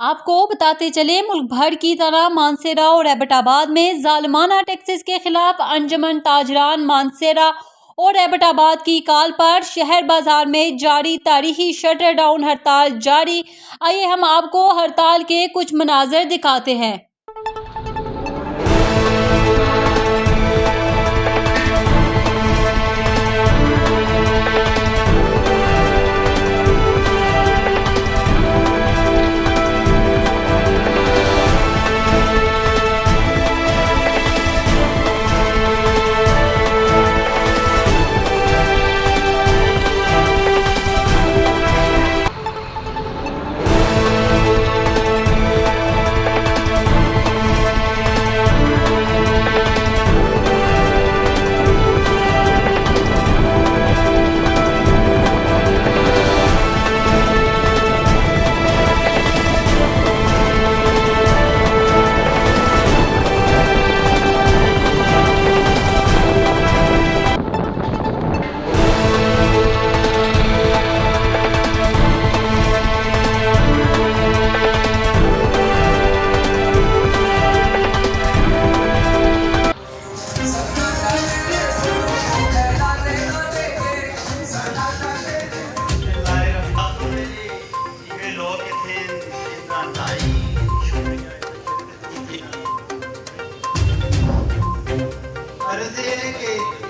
आपको बताते चले, मुल्क भर की तरह मानसेरा और एबटाबाद में जालिमाना टैक्सेस के खिलाफ अंजुमन ताजरान मानसेरा और एबटाबाद की कॉल पर शहर बाजार में जारी तारीखी शटर डाउन हड़ताल जारी। आइए हम आपको हड़ताल के कुछ मनाजर दिखाते हैं। अर्ज़ है कि